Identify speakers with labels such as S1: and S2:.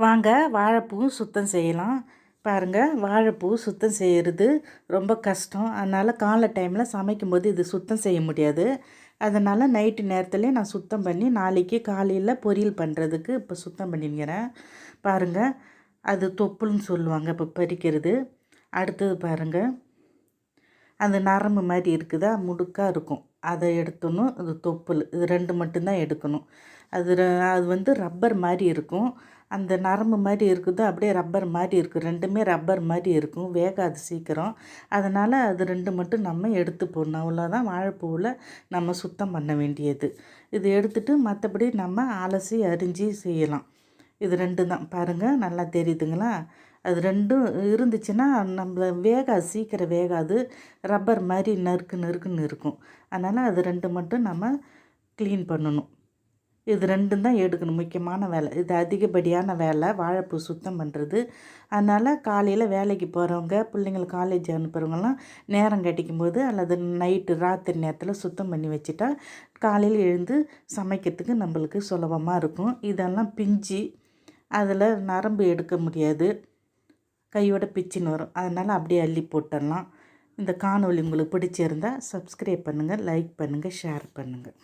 S1: வாங்க வாழைப்பூவும் சுத்தம் செய்யலாம். பாருங்கள், வாழைப்பூ சுத்தம் செய்கிறது ரொம்ப கஷ்டம். அதனால் காலை டைமில் சமைக்கும்போது இது சுத்தம் செய்ய முடியாது. அதனால் நைட்டு நேரத்துலேயே நான் சுத்தம் பண்ணி நாளைக்கு காலையில் பொரியல் பண்ணுறதுக்கு இப்போ சுத்தம் பண்ணிக்கிறேன். பாருங்கள், அது தொப்புள்னு சொல்லுவாங்க இப்போ பறிக்கிறது. அடுத்தது பாருங்கள், அந்த நரம்பு மாதிரி இருக்குதா, முடுக்காக இருக்கும், அதை எடுத்துடணும். இது தொப்புள், இது 2 மட்டும்தான் எடுக்கணும். அது வந்து ரப்பர் மாதிரி இருக்கும். அந்த நரம்பு மாதிரி இருக்குது, அப்படியே ரப்பர் மாதிரி இருக்குது. 2மே ரப்பர் மாதிரி இருக்கும், வேகாது சீக்கிரம். அதனால் அது 2 மட்டும் நம்ம எடுத்து போடணும். அவ்வளோதான் வாழைப்பூவில் நம்ம சுத்தம் பண்ண வேண்டியது. இது எடுத்துகிட்டு மற்றபடி நம்ம அலசி அரிஞ்சு செய்யலாம். இது 2 தான் பாருங்கள், நல்லா தெரியுதுங்களா? அது 2ம் இருந்துச்சுன்னா நம்மள வேகாது, சீக்கிரம் வேகாது, ரப்பர் மாதிரி நறுக்கு நறுக்குன்னு இருக்கும். அதனால் அது 2 மட்டும் நம்ம க்ளீன் பண்ணணும். இது 2ம் தான் எடுக்கணும், முக்கியமான வேலை. இது அதிகப்படியான வேலை, வாழைப்பூ சுத்தம் பண்ணுறது. அதனால் காலையில் வேலைக்கு போகிறவங்க, பிள்ளைங்கள காலேஜ் அனுப்புகிறவங்கலாம் நேரம் கிடைக்கும்போது அல்லது நைட்டு ராத்திரி நேரத்தில் சுத்தம் பண்ணி வச்சுட்டா காலையில் எழுந்து சமைக்கிறதுக்கு நம்மளுக்கு சுலபமாக இருக்கும். இதெல்லாம் பிஞ்சு அதில் நரம்பு எடுக்க முடியாது, கையோட பிச்சுன்னு வரும். அதனால் அப்படியே அள்ளி போட்டுடலாம். இந்த காணொளி உங்களுக்கு பிடிச்சிருந்தால் சப்ஸ்கிரைப் பண்ணுங்கள், லைக் பண்ணுங்கள், ஷேர் பண்ணுங்கள்.